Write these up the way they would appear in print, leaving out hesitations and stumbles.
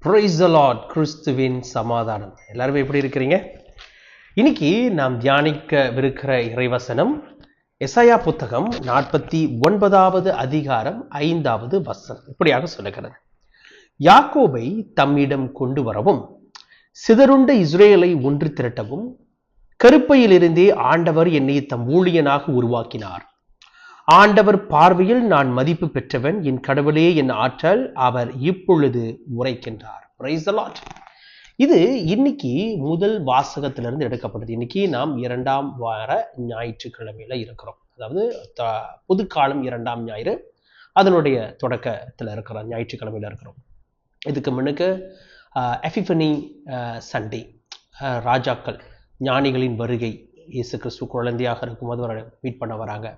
Praise the Lord. கிறிஸ்துவின் சமாதானம். எல்லாருமே எப்படி இருக்கிறீங்க? இன்னைக்கு நாம் தியானிக்கவிருக்கிற இறைவசனம் எசாயா புத்தகம் 49வது அதிகாரம் 5வது வசனம். இப்படியாக சொல்லுகிறது: யாக்கோபை தம்மிடம் கொண்டு வரவும், சிதறுண்ட இஸ்ரேலை ஒன்று திரட்டவும், கருப்பையிலிருந்தே ஆண்டவர் என்னை தம் ஊழியனாக உருவாக்கினார். ஆண்டவர் பார்வையில் நான் மதிப்பு பெற்றவன், என் கடவுளே என் ஆற்றல், அவர் இப்பொழுது உரைக்கின்றார். Praise the Lord. இது இன்னைக்கு முதல் வாசகத்திலிருந்து எடுக்கப்படுது. இன்னைக்கு நாம் 2ஆம் வார ஞாயிற்றுக்கிழமையில இருக்கிறோம். அதாவது புதுக்காலம் 2ஆம் ஞாயிறு, அதனுடைய தொடக்கத்தில் இருக்கிற ஞாயிற்றுக்கிழமையில இருக்கிறோம். இதுக்கு முன்னுக்கு எபிஃபனி சண்டே, ராஜாக்கள் ஞானிகளின் வருகை, இயேசு கிறிஸ்து குழந்தையாக இருக்கும்போது அவரை மீட் பண்ண வராங்க.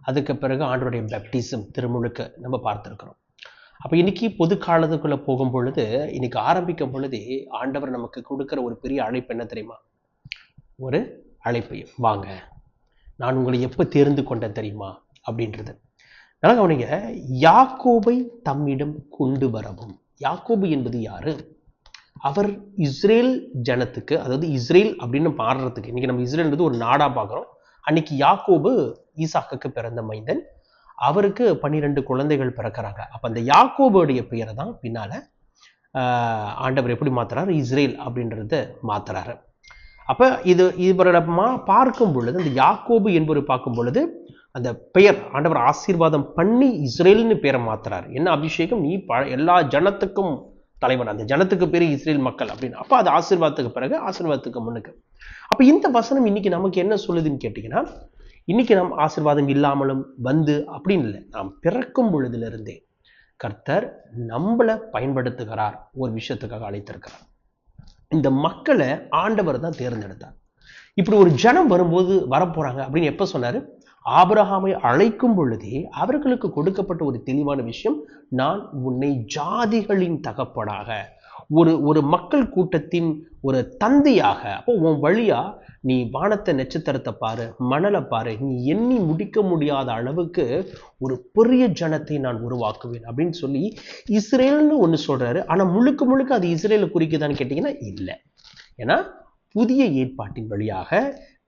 அதுக்கு பிறகு ஆண்டவருடைய பேப்டிசம் திருமுழுக்கு நம்ம பார்த்துருக்கிறோம். அப்போ இன்னைக்கு பொது காலத்துக்குள்ளே போகும் பொழுது, இன்னைக்கு ஆரம்பிக்கும் பொழுதே ஆண்டவர் நமக்கு கொடுக்குற ஒரு பெரிய அழைப்பு என்ன தெரியுமா? ஒரு அழைப்பு, வாங்க நான் உங்களை எப்போ தேர்ந்து கொண்டேன் தெரியுமா அப்படின்றது. அதனால் கவனிங்க, யாக்கோபை தம்மிடம் கொண்டு வரவும். யாக்கோபு என்பது யாரு? அவர் இஸ்ரேல் ஜனத்துக்கு, அதாவது இஸ்ரேல் அப்படின்னு பாடுறதுக்கு, இன்னைக்கு நம்ம இஸ்ரேல்ன்றது ஒரு நாடா பார்க்குறோம். அன்னைக்கு யாக்கோபு ஈசாக்குக்கு பிறந்த மைந்தன். அவருக்கு 12 குழந்தைகள் பிறக்கிறாங்க. அப்ப அந்த யாக்கோபுடைய பெயரை தான் பின்னால ஆண்டவர் எப்படி மாத்துறாரு? இஸ்ரேல் அப்படின்றத மாத்துறாரு. அப்ப இவரோட பார்க்கும் பொழுது, அந்த யாக்கோபு என்பவர் பார்க்கும் பொழுது, அந்த பெயர் ஆண்டவர் ஆசீர்வாதம் பண்ணி இஸ்ரேல்னு பேரை மாத்துறாரு. என்ன அபிஷேகம்? நீ எல்லா ஜனத்துக்கும் தலைவன், அந்த ஜனத்துக்கு பேரு இஸ்ரேல் மக்கள் அப்படின்னு. அப்ப அது ஆசீர்வாதத்துக்கு பிறகு, ஆசீர்வாதத்துக்கு முன்னுக்கு. அப்ப இந்த வசனம் இன்னைக்கு நமக்கு என்ன சொல்லுதுன்னு கேட்டீங்கன்னா, இன்னைக்கு நாம் ஆசீர்வாதம் இல்லாமலும் வந்து அப்படின்னு இல்லை, நாம் பிறக்கும் பொழுதிலிருந்தே கர்த்தர் நம்மளை பயன்படுத்துகிறார், ஒரு விஷயத்துக்காக அழைத்திருக்கிறார். இந்த மக்களை ஆண்டவர் தான் தேர்ந்தெடுத்தார். இப்படி ஒரு ஜனம் வரும்போது வரப்போறாங்க அப்படின்னு எப்ப சொன்னாரு? ஆபிரகாமை அழைக்கும் பொழுதே அவர்களுக்கு கொடுக்கப்பட்ட ஒரு தெளிவான விஷயம், நான் உன்னை ஜாதிகளின் தகப்பனாக, ஒரு மக்கள் கூட்டத்தின் ஒரு தந்தையாக, அப்போ உன் வழியா நீ வானத்தை நட்சத்திரத்தை பாரு, மணலை பாரு, நீ எண்ணி முடிக்க முடியாத அளவுக்கு ஒரு பெரிய ஜனத்தை நான் உருவாக்குவேன் அப்படின்னு சொல்லி இஸ்ரேல்னு ஒன்று சொல்றாரு. ஆனா முழுக்க முழுக்க அது இஸ்ரேலை குறிக்குதான்னு கேட்டீங்கன்னா இல்லை. ஏன்னா புதிய ஏற்பாட்டின் வழியாக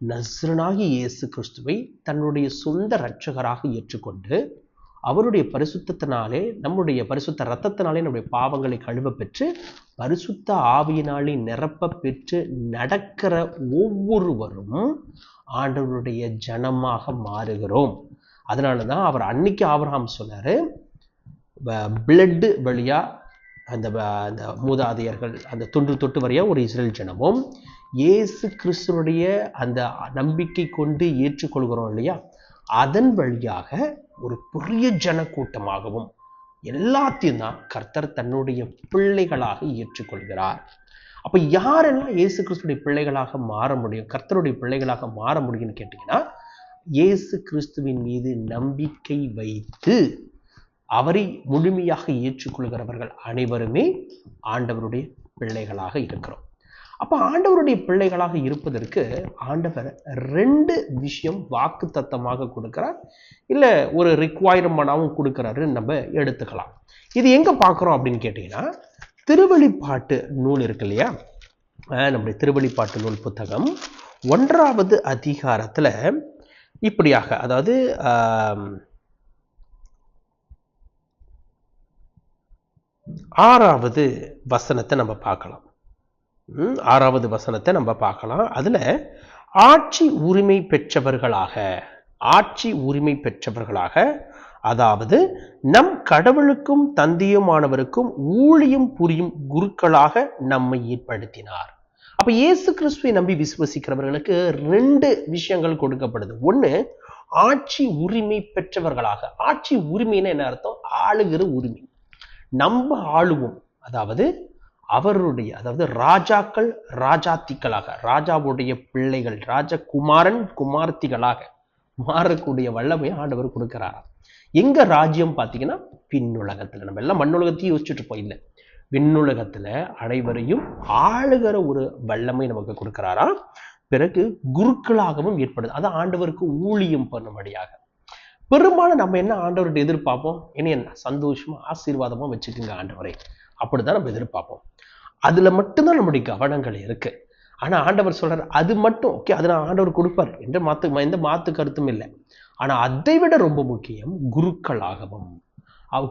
நஸ்ரனாகிய இயேசு கிறிஸ்துவை தன்னுடைய சொந்த இரட்சகராக ஏற்றுக்கொண்டு, அவருடைய பரிசுத்தத்தினாலே, நம்முடைய பரிசுத்த இரத்தத்தினாலே நம்முடைய பாவங்களை கழுவ பெற்று, பரிசுத்த ஆவியினாலே நிரப்ப பெற்று நடக்கிற ஒவ்வொருவரும் ஆண்டவருடைய ஜனமாக மாறுகிறோம். அதனாலதான் அவர் அன்னைக்கு ஆபிரகாம் சொன்னாரு, பிளட் வழியா அந்த மூதாதையர்கள் அந்த தொட்டு வரையா ஒரு இஸ்ரேல் ஜனமும், இயேசு கிறிஸ்துனுடைய அந்த நம்பிக்கை கொண்டு ஏற்றுக்கொள்கிறோம் இல்லையா, அதன் வழியாக ஒரு பெரிய ஜன கூட்டமாகவும் எல்லாத்தையும் தான் கர்த்தர் தன்னுடைய பிள்ளைகளாக ஏற்றுக்கொள்கிறார். அப்ப யாரெல்லாம் இயேசு கிறிஸ்துடைய பிள்ளைகளாக மாற முடியும், கர்த்தருடைய பிள்ளைகளாக மாற முடியும்னு கேட்டீங்கன்னா, இயேசு கிறிஸ்துவின் மீது நம்பிக்கை வைத்து அவரை முழுமையாக ஏற்றுக்கொள்கிறவர்கள் அனைவருமே ஆண்டவருடைய பிள்ளைகளாக இருக்கிறோம். அப்ப ஆண்டவருடைய பிள்ளைகளாக இருப்பதற்கு ஆண்டவர் 2 விஷயம் வாக்கு தத்தமாக கொடுக்கிறார், இல்ல ஒரு ரிக்வயர்மெண்டாவும் கொடுக்கிறாருன்னு நம்ம எடுத்துக்கலாம். இது எங்க பார்க்கிறோம் அப்படின்னு கேட்டீங்கன்னா, திருவெளிப்பாட்டு நூல் இருக்கு இல்லையா, நம்முடைய திருவெளிப்பாட்டு நூல் புத்தகம் 1வது அதிகாரத்துல இப்படியாக, அதாவது 6வது வசனத்தை நம்ம பார்க்கலாம். 6வது வசனத்தை நம்ம பார்க்கலாம். அதுல ஆட்சி உரிமை பெற்றவர்களாக, அதாவது நம் கடவுளுக்கும் தந்தையுமானவருக்கும் ஊழியம் புரியும் குருக்களாக நம்மை ஏற்படுத்தினார். அப்ப இயேசு கிறிஸ்துவை நம்பி விசுவசிக்கிறவர்களுக்கு 2 விஷயங்கள் கொடுக்கப்படுது. ஒண்ணு, ஆட்சி உரிமை பெற்றவர்களாக. ஆட்சி உரிமைன்னு என்ன அர்த்தம்? ஆளுகிற உரிமை. நம்ம ஆளுவோம், அதாவது அவருடைய, அதாவது ராஜாக்கள் ராஜாத்திகளாக, ராஜாவுடைய பிள்ளைகள், ராஜகுமாரன் குமார்த்திகளாக மாறக்கூடிய வல்லமை ஆண்டவர் கொடுக்கிறாராம். எங்க ராஜ்யம் பார்த்தீங்கன்னா விண்ணுலகத்துல. நம்ம எல்லாம் மண்ணுலகத்தையும் யோசிச்சுட்டு போயில்லை, விண்ணுலகத்துல அனைவரையும் ஆளுகிற ஒரு வல்லமை நமக்கு கொடுக்கிறாராம். பிறகு குருக்களாகவும் ஏற்படுது, அது ஆண்டவருக்கு ஊழியம் பண்ணும்படியாக. பெரும்பாலும் நம்ம என்ன ஆண்டவர்கிட்ட எதிர்பார்ப்போம்? என்ன சந்தோஷமா ஆசீர்வாதமா வச்சுக்கோங்க ஆண்டவரை, அப்படிதான் நம்ம எதிர்பார்ப்போம். அதுல மட்டும்தான் நம்முடைய கவனங்கள் இருக்கு. ஆனா ஆண்டவர் சொல்றாரு அது மட்டும் ஓகே, அது நான் ஆண்டவர் கொடுப்பார் எந்த மாத்து கருத்தும் இல்லை. ஆனா அதை விட ரொம்ப முக்கியம் குருக்களாகவும்.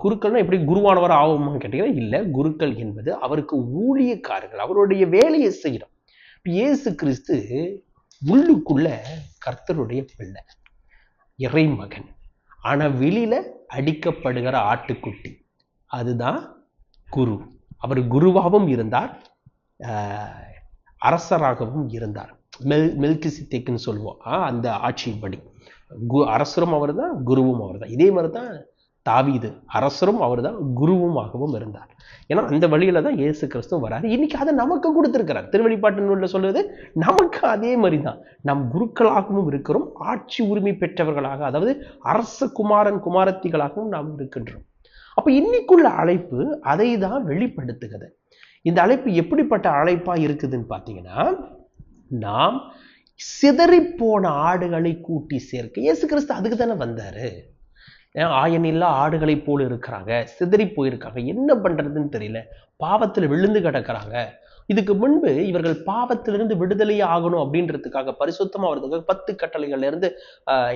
குருக்கள்னா எப்படி குருவானவர் ஆகுமான்னு கேட்டீங்கன்னா இல்ல, குருக்கள் என்பது அவருக்கு ஊழியக்காரர்கள், அவருடைய வேலையை செய்யணும். இயேசு கிறிஸ்து உள்ளுக்குள்ள கர்த்தருடைய பிள்ளை, இறைமகன். ஆனா வெளியில அடிக்கப்படுகிற ஆட்டுக்குட்டி, அதுதான் குரு. அவர் குருவாகவும் இருந்தார், அரசராகவும் இருந்தார். மெல்கிசேதேக்குன்னு சொல்லுவோம் அந்த ஆட்சியின்படி. அரசரும் அவர் தான், குருவும் அவர் தான். இதே மாதிரி தான் தாவீது, அரசரும் அவர் தான், குருவுமாகவும் இருந்தார். ஏன்னா அந்த வழியில தான் இயேசு கிறிஸ்து வராரு. இன்னைக்கு அதை நமக்கு கொடுத்திருக்கிறார். திருவெளிப்பாட்டு நூல்ல சொல்லுவது நமக்கு அதே மாதிரி தான். நம் குருக்களாகவும் இருக்கிறோம், ஆட்சி உரிமை பெற்றவர்களாக, அதாவது அரச குமாரத்திகளாகவும் நாம் இருக்கின்றோம். அப்ப இன்னைக்குள்ள அழைப்பு அதை தான் வெளிப்படுத்துகிறது. இந்த அழைப்பு எப்படிப்பட்ட அழைப்பா இருக்குதுன்னு பார்த்தீங்கன்னா, நாம் சிதறிப்போன ஆடுகளை கூட்டி சேர்க்க. இயேசு கிறிஸ்து அதுக்கு தானே வந்தாரு. ஆயனில்லா ஆடுகளை போல இருக்கிறாங்க, சிதறி போயிருக்காங்க, என்ன பண்றதுன்னு தெரியல, பாவத்தில் விழுந்து கிடக்கிறாங்க. இதுக்கு முன்பு இவர்கள் பாவத்திலிருந்து விடுதலை ஆகணும் அப்படின்றதுக்காக பரிசுத்தமா வருதுக்காக 10 கட்டளைகள்ல இருந்து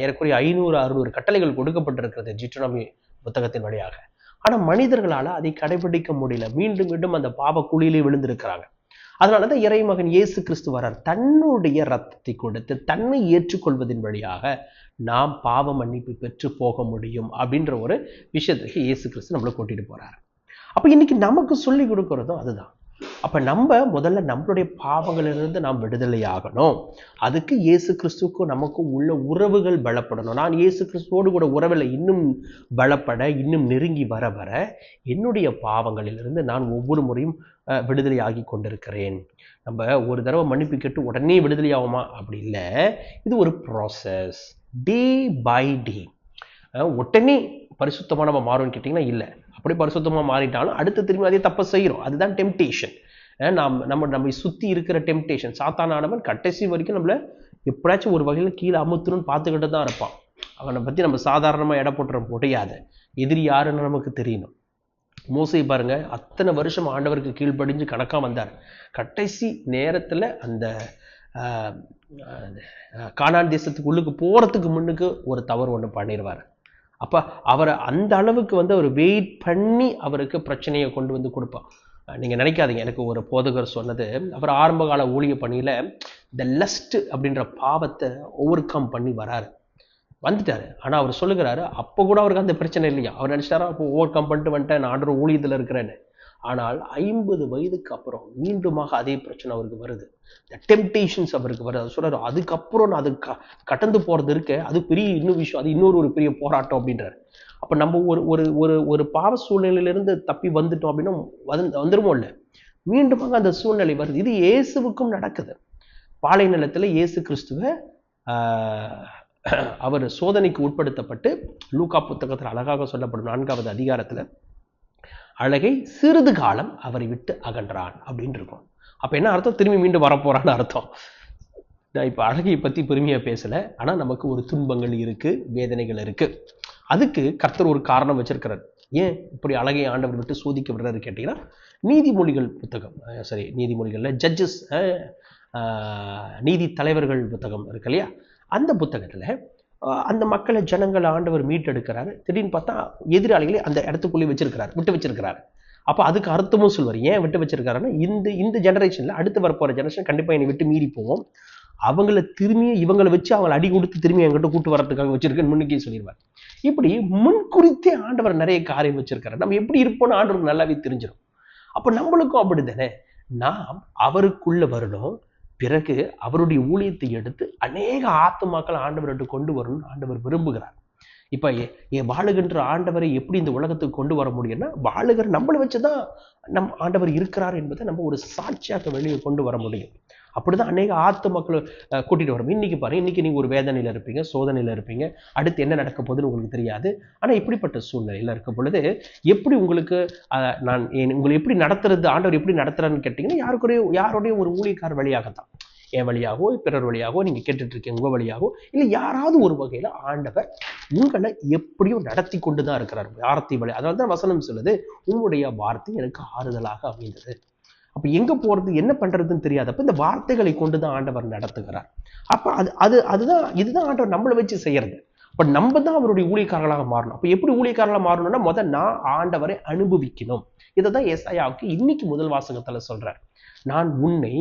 ஏறக்குறைய 500-600 கட்டளைகள் கொடுக்கப்பட்டிருக்கிறது டியூட்டரோனமி புத்தகத்தின் வழியாக. ஆனா மனிதர்களால அதை கடைபிடிக்க முடியல, மீண்டும் மீண்டும் அந்த பாவ குழியிலே விழுந்திருக்கிறாங்க. அதனாலதான் இறைமகன் இயேசு கிறிஸ்து வரார். தன்னுடைய ரத்தத்தை கொடுத்து தன்னை ஏற்றுக்கொள்வதன் வழியாக நாம் பாவ மன்னிப்பு பெற்று போக முடியும் அப்படின்ற ஒரு விஷயத்துக்கு இயேசு கிறிஸ்து நம்மளை கூட்டிட்டு போறாரு. அப்ப இன்னைக்கு நமக்கு சொல்லி கொடுக்கறதும் அதுதான். அப்ப நம்ம முதல்ல நம்மளுடைய பாவங்களிலிருந்து நாம் விடுதலை ஆகணும். அதுக்கு இயேசு கிறிஸ்துக்கும் நமக்கும் உள்ள உறவுகள் பலப்படணும். நான் இயேசு கிறிஸ்துவோடு கூட உறவில் இன்னும் பலப்பட, இன்னும் நெருங்கி வர வர என்னுடைய பாவங்களிலிருந்து நான் ஒவ்வொரு முறையும் விடுதலை ஆகி கொண்டிருக்கிறேன். நம்ம ஒரு தடவை மன்னிப்பு கேட்டு உடனே விடுதலை ஆகுமா? அப்படி இல்லை. இது ஒரு ப்ராசஸ், டே பை டே. உடனே பரிசுத்தமா நம்ம மாறும்னு கேட்டிங்கன்னா இல்லை. அப்படி பரிசுத்தமா மாறிட்டாலும் அடுத்து திரும்பி அதே தப்பை செய்கிறோம். அதுதான் டெம்டேஷன். நம்ம சுற்றி இருக்கிற டெம்டேஷன். சாத்தானானவன் கடைசி வரைக்கும் நம்மளை எப்படியாச்சும் ஒரு வகையில் கீழே அமுத்தணும்னு பார்த்துக்கிட்டு தான் இருப்பான். அவனை பற்றி நம்ம சாதாரணமாக எடை போட்டுற முடியாது. எதிரி யாருன்னு நமக்கு தெரியணும். மோசே பாருங்க, அத்தனை வருஷம் ஆண்டவருக்கு கீழ்ப்படிஞ்சு கணக்காக வந்தார். கடைசி நேரத்தில் அந்த கானான் தேசத்துக்கு உள்ளுக்கு போகிறதுக்கு முன்னுக்கு ஒரு தவறு ஒன்று பண்ணிடுவார். அப்போ அவரை அந்த அளவுக்கு அவர் வெயிட் பண்ணி அவருக்கு பிரச்சனையை கொண்டு வந்து கொடுப்பான். நீங்கள் நினைக்காதீங்க, எனக்கு ஒரு போதகர் சொன்னது, அவர் ஆரம்ப கால ஊழிய பணியில் இந்த லஸ்ட் அப்படின்ற பாவத்தை ஓவர் கம் பண்ணி வந்துட்டாரு. ஆனால் அவர் சொல்லுகிறாரு, அப்போ கூட அவருக்கு அந்த பிரச்சனை இல்லையா. அவர் நினச்சிட்டாரா அப்போ ஓவர் கம் பண்ணிட்டு வந்துட்டேன், நான் ஆண்டவர் ஊழியத்தில் இருக்கிறேன்னு. ஆனால் 50 வயதுக்கு அப்புறம் மீண்டுமாக அதே பிரச்சனை அவருக்கு வருது. டெம்டேஷன்ஸ் அவருக்கு வருது. அது சொல்றாரு, அதுக்கப்புறம் நான் அது கடந்து போறது இருக்கு, அது பெரிய இன்னும் விஷயம், அது இன்னொரு பெரிய போராட்டம் அப்படின்றாரு. அப்ப நம்ம ஒரு பாவ சூழ்நிலையிலிருந்து தப்பி வந்துட்டோம் அப்படின்னா வந்துருமோ இல்லை, மீண்டுமாக அந்த சூழ்நிலை வருது. இது இயேசுவுக்கும் நடக்குது. பாலை நிலத்துல இயேசு கிறிஸ்துவ அவர் சோதனைக்கு உட்படுத்தப்பட்டு லூக்கா புத்தகத்தில் அழகாக சொல்லப்படும் 4வது அதிகாரத்துல அழகை சிறிது காலம் அவரை விட்டு அகன்றான் அப்படின்னு இருக்கும். அப்ப என்ன அர்த்தம்? திரும்பி மீண்டும் வரப்போறான்னு அர்த்தம். நான் இப்ப அழகையை பத்தி பெருமையா பேசல, ஆனா நமக்கு ஒரு துன்பங்கள் இருக்கு, வேதனைகள் இருக்கு. அதுக்கு கர்த்தர் ஒரு காரணம் வச்சிருக்கிறார். ஏன் இப்படி அழகை ஆண்டவர் விட்டு சோதிக்க விடுறாரு கேட்டீங்கன்னா, நீதிமொழிகள் புத்தகம், நீதிமொழிகள்ல ஜட்ஜஸ், நீதி தலைவர்கள் புத்தகம் இருக்கு இல்லையா, அந்த புத்தகத்துல அந்த மக்களை ஜனங்களை ஆண்டவர் மீட்டெடுக்கிறாரு. திடீர்னு பார்த்தா எதிராளிகளை அந்த இடத்துக்குள்ளே விட்டு வச்சிருக்கிறாரு. அப்போ அதுக்கு அர்த்தமும் சொல்வார். ஏன் விட்டு வச்சிருக்காருன்னா, இந்த ஜெனரேஷன்ல அடுத்து வரப்போற ஜெனரேஷன் கண்டிப்பா என்னை விட்டு மீறி போவோம், அவங்கள திரும்பி இவங்களை வச்சு அவங்களை அடி கொடுத்து திரும்பி என்கிட்ட கூட்டு வரதுக்காக வச்சிருக்கேன்னு முன்னுக்கே சொல்லிடுவார். இப்படி முன்குறித்தே ஆண்டவர் நிறைய காரியம் வச்சிருக்காரு. நம்ம எப்படி இருப்போம்னு ஆண்டவருக்கு நல்லாவே தெரிஞ்சிடும். அப்ப நம்மளுக்கும் அப்படித்தானே, நாம் அவருக்குள்ள வரணும், பிறகு அவருடைய ஊழியத்தை எடுத்து அநேக ஆத்துமாக்கள் ஆண்டவர்கிட்ட கொண்டு வரணும்னு ஆண்டவர் விரும்புகிறார். இப்ப வாழுகின்ற ஆண்டவரை எப்படி இந்த உலகத்துக்கு கொண்டு வர முடியும்னா, வாழுகிற நம்மளை வச்சுதான் நம் ஆண்டவர் இருக்கிறார் என்பதை நம்ம ஒரு சாட்சியாக வெளியே கொண்டு வர முடியும். அப்படிதான் அநேக ஆத்துமாக்களை கூட்டிட்டு வரும். இன்னைக்கு பாருங்க, இன்னைக்கு நீங்க ஒரு வேதனையில இருப்பீங்க, சோதனையில இருப்பீங்க, அடுத்து என்ன நடக்க போகுதுன்னு உங்களுக்கு தெரியாது. ஆனா இப்படிப்பட்ட சூழ்நிலையில இருக்க பொழுது எப்படி உங்களுக்கு நான் உங்களை எப்படி நடத்துறது, ஆண்டவர் எப்படி நடத்துறாருன்னு கேட்டீங்கன்னா, யாருடைய ஒரு ஊழியக்கார வழியாகத்தான். என் வழியாகவோ பிறர் வழியாகவோ நீங்க கேட்டுட்டு இருக்கீங்க உங்க வழியாகவோ இல்லை யாராவது ஒரு வகையில ஆண்டவர் உங்களை எப்படியும் நடத்தி கொண்டுதான் இருக்கிறார். வார்த்தை வழி. அதனால தான் வசனம் சொல்லுது, உங்களுடைய வார்த்தை எனக்கு ஆறுதலாக அமைந்தது. அப்ப எங்க போறது என்ன பண்றதுன்னு தெரியாதப்ப இந்த வார்த்தைகளை கொண்டுதான் ஆண்டவர் நடத்துகிறார். அப்ப இதுதான் ஆண்டவர் நம்மளை வச்சு செய்யறது. பட் நம்ம தான் அவருடைய ஊழியக்காரர்களாக மாறணும். அப்ப எப்படி ஊழியக்காரர்களாக மாறணும்னா முதல் நான் ஆண்டவரை அனுபவிக்கணும். இதை தான் ஏசாயாவுக்கு இன்னைக்கு முதல் வாசகத்துல சொல்றார். நான் உன்னை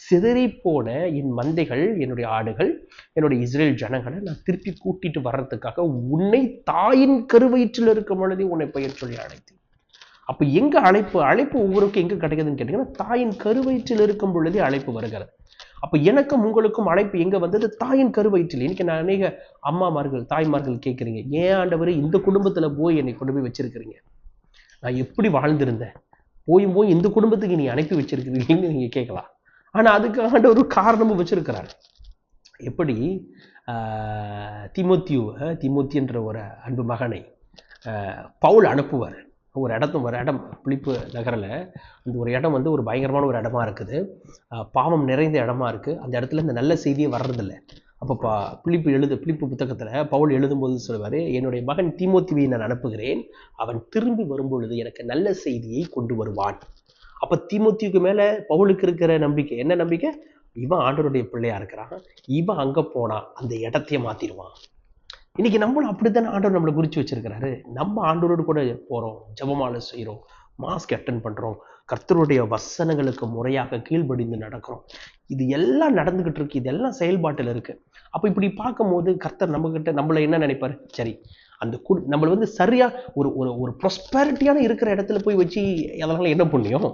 சிதறி போன என் மந்தைகள், என்னுடைய ஆடுகள், என்னுடைய இஸ்ரேல் ஜனங்களை நான் திருப்பி கூட்டிட்டு வர்றதுக்காக உன்னை தாயின் கருவயிற்றில் இருக்கும் பொழுதே உன்னை பெயர் சொல்லி அழைத்தேன். அப்ப எங்க அழைப்பு ஒவ்வொருக்கும் எங்க கிடைக்குதுன்னு கேட்டீங்கன்னா தாயின் கருவயிற்றில் இருக்கும் பொழுதே அழைப்பு வருகிறது. அப்ப எனக்கும் உங்களுக்கும் அழைப்பு எங்க வந்தது? தாயின் கருவயிற்றில். இன்னைக்கு நான் அநேக அம்மாமார்கள் தாய்மார்கள் கேட்குறீங்க, ஏன் ஆண்டவரே இந்த குடும்பத்துல போய் என்னை கொண்டு போய் வச்சிருக்கிறீங்க, நான் எப்படி வாழ்ந்திருந்தேன், போய் இந்த குடும்பத்துக்கு நீ அனுப்பி வச்சிருக்கிறீங்கன்னு நீங்க கேட்கலாம். ஆனா அதுக்கு ஆண்டவர் ஒரு காரணமும் வச்சிருக்கிறார். எப்படி தீமோத்தின்ற ஒரு அன்பு மகனை பவுல் அனுப்புவார். ஒரு இடம் பிலிப்பு நகரில் அந்த ஒரு இடம் ஒரு பயங்கரமான ஒரு இடமா இருக்குது, பாவம் நிறைந்த இடமா இருக்கு. அந்த இடத்துல இந்த நல்ல செய்தியே வர்றதில்லை. அப்போ பிலிப்பு புத்தகத்துல பவுல் எழுதும்போது சொல்லுவாரு, என்னுடைய மகன் தீமோத்தியை நான் அனுப்புகிறேன், அவன் திரும்பி வரும்பொழுது எனக்கு நல்ல செய்தியை கொண்டு வருவான். அப்ப தீமோத்திக்கு மேல பவுலுக்கு இருக்கிற நம்பிக்கை என்ன நம்பிக்கை? இவன் ஆண்டவருடைய பிள்ளையா இருக்கிறான், இவன் அங்க போனா அந்த இடத்தையே மாத்திடுவான். இன்னைக்கு நம்மளும் அப்படித்தானே ஆண்டவர் நம்மளை குறிச்சு வச்சிருக்கிறாரு. நம்ம ஆண்டவரோடு கூட போறோம், ஜெபமாலை செய்யறோம், மாஸ்க் அட்டன் பண்றோம், கர்த்தருடைய வசனங்களுக்கு முறையாக கீழ்ப்படிந்து நடக்கிறோம். இது எல்லாம் நடந்துகிட்டு இருக்கு, இதெல்லாம் செயல்பாட்டில் இருக்கு. அப்ப இப்படி பார்க்கும்போது கர்த்தர் நம்மளை என்ன நினைப்பாரு? சரி, அந்த நம்மள சரியா ஒரு ஒரு ப்ராஸ்பெரிட்டியான இருக்கிற இடத்துல போய் வச்சு அதனால என்ன புண்ணியம்?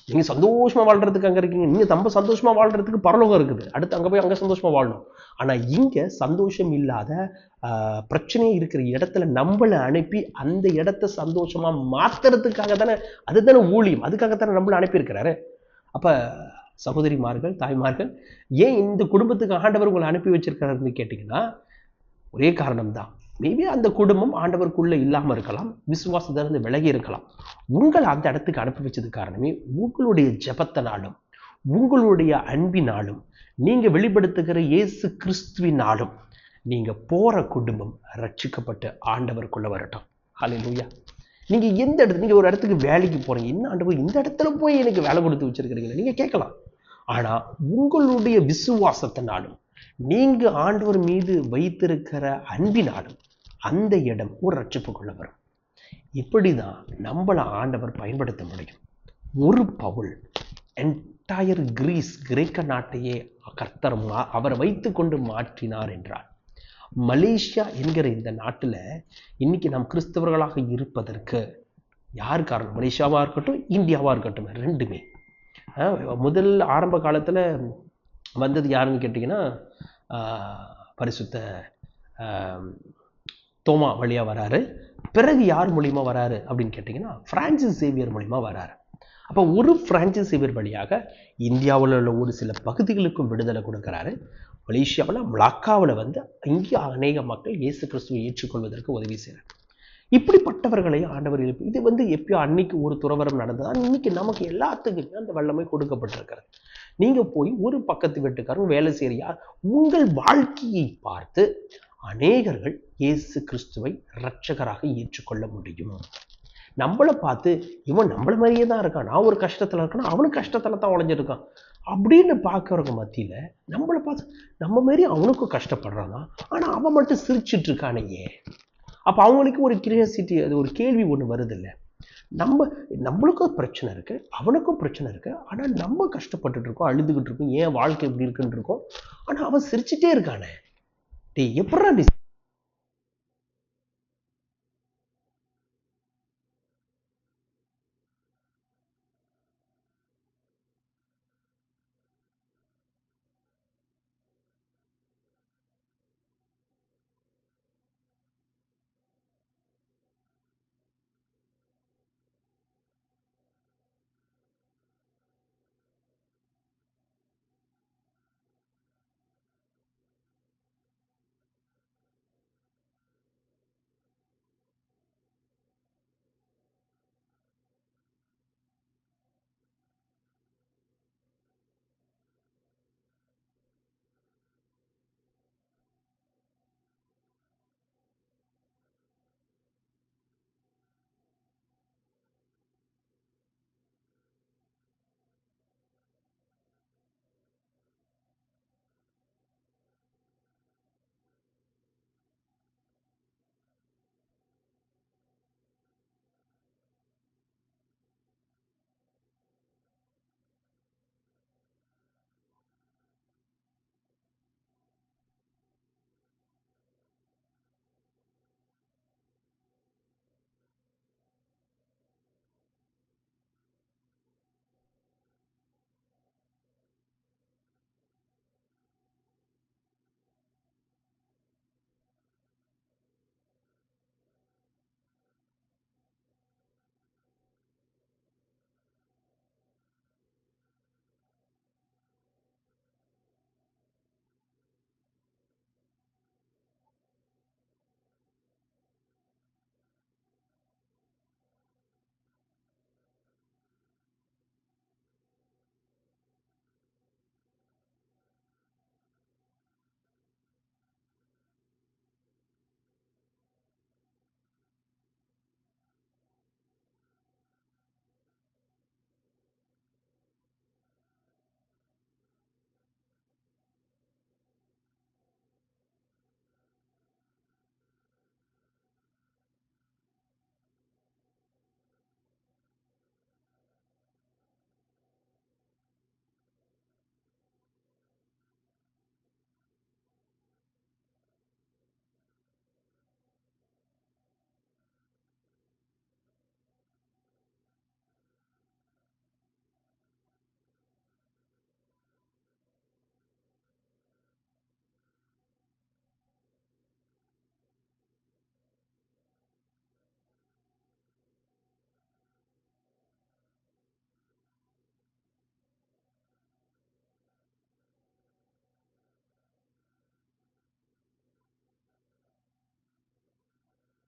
நீங்க சந்தோஷமா வாழ்றதுக்கு அங்க இருக்கீங்க, நீங்க நம்ம சந்தோஷமா வாழ்றதுக்கு பரலோகம் இருக்குது, அடுத்து அங்க போய் அங்க சந்தோஷமா வாழணும். ஆனா இங்க சந்தோஷம் இல்லாத பிரச்சனையே இருக்கிற இடத்துல நம்மளை அனுப்பி அந்த இடத்த சந்தோஷமா மாத்துறதுக்காக தானே, அதுதானே ஊழியம், அதுக்காகத்தானே நம்மளை அனுப்பியிருக்கிறாரு. அப்ப சகோதரிமார்கள், தாய்மார்கள், ஏன் இந்த குடும்பத்துக்கு ஆண்டவர் உங்களை அனுப்பி வச்சிருக்காருன்னு கேட்டீங்கன்னா ஒரே காரணம் தான். மேபி அந்த குடும்பம் ஆண்டவருக்குள்ள இல்லாம இருக்கலாம், விசுவாசத்திலிருந்து விலகி இருக்கலாம். உங்களை அந்த இடத்துக்கு அனுப்பி வச்சது காரணமே உங்களுடைய ஜெபத்தினாலும் உங்களுடைய அன்பினாலும் நீங்க வெளிப்படுத்துகிற இயேசு கிறிஸ்துவினாலும் நீங்க போற குடும்பம் ரட்சிக்கப்பட்டு ஆண்டவருக்குள்ள வரட்டும். ஹல்லேலூயா. நீங்க எந்த இடத்துல, நீங்க ஒரு இடத்துக்கு வேலைக்கு போறீங்க, என்ன ஆண்டவர் இந்த இடத்துல போய் எனக்கு வேலை கொடுத்து வச்சிருக்கிறீங்க நீங்க கேட்கலாம். ஆனா உங்களுடைய விசுவாசத்தினாலும் நீங்க ஆண்டவர் மீது வைத்திருக்கிற அன்பினாலும் அந்த இடம் ஒரு ரட்சிப்புக்குள்ள வரும். இப்படிதான் நம்மளை ஆண்டவர் பயன்படுத்த முடியும். ஒரு பவுல் என்டையர் கிரேக்க நாட்டையே கர்த்தர் அவர் வைத்து கொண்டு மாற்றினார் என்றார். மலேசியா என்கிற இந்த நாட்டுல இன்னைக்கு நாம் கிறிஸ்தவர்களாக இருப்பதற்கு யார் காரணம்? மலேசியாவா இருக்கட்டும், இந்தியாவா இருக்கட்டும், ரெண்டுமே. முதல் ஆரம்ப காலத்துல வந்தது யாருன்னு கேட்டீங்கன்னா பரிசுத்த தோமா வழியா வராரு. பிறகு யார் மூலியமா வராரு அப்படின்னு கேட்டீங்கன்னா பிரான்சிஸ் சேவியர் மூலியமா வராரு. அப்ப ஒரு பிரான்சிஸ் சேவியர் வழியாக இந்தியாவில் உள்ள ஒரு சில பகுதிகளுக்கும் விடுதலை கொடுக்கிறாரு. மலேசியாவில் மலாக்காவில் இங்கே அநேக மக்கள் இயேசு கிறிஸ்துவை ஏற்றுக்கொள்வதற்கு உதவி செய்கிறார். இப்படிப்பட்டவர்களை ஆண்டவர் எழுப்பி, இது எப்பயோ அன்னைக்கு ஒரு துறவரம் நடந்ததா, இன்னைக்கு நமக்கு எல்லாத்துக்குமே அந்த வல்லமை கொடுக்கப்பட்டிருக்கிறது. நீங்க போய் ஒரு பக்கத்து வீட்டுக்காரங்க வேலை செய்யறியா, உங்கள் வாழ்க்கையை பார்த்து அநேகர்கள் இயேசு கிறிஸ்துவை இரட்சகராக ஏற்றுக்கொள்ள முடியும். நம்மளை பார்த்து இவன் நம்மள மாதிரியே தான் இருக்கான், நான் ஒரு கஷ்டத்துல இருக்கேன்னா அவனுக்கு கஷ்டத்துல தான் உழைஞ்சிருக்கான் அப்படின்னு பார்க்கறவங்க மத்தியில நம்மளை பார்த்து நம்ம மாரி அவனுக்கும் கஷ்டப்படுறானா, ஆனா அவன் மட்டும் சிரிச்சிட்டு இருக்கானே. அப்ப அவங்களுக்கு ஒரு கியூரியாசிட்டி, அது ஒரு கேள்வி ஒண்ணு வருது இல்லை? நம்மளுக்கும் பிரச்சனை இருக்கு, அவனுக்கும் பிரச்சனை இருக்கு, ஆனா நம்ம கஷ்டப்பட்டுட்டு இருக்கோம், அழுதுகிட்டு இருக்கோம், ஏன் வாழ்க்கை இப்படி இருக்குன்னு இருக்கோம், ஆனா அவன் சிரிச்சுட்டே இருக்கானே. டேய், எப்படா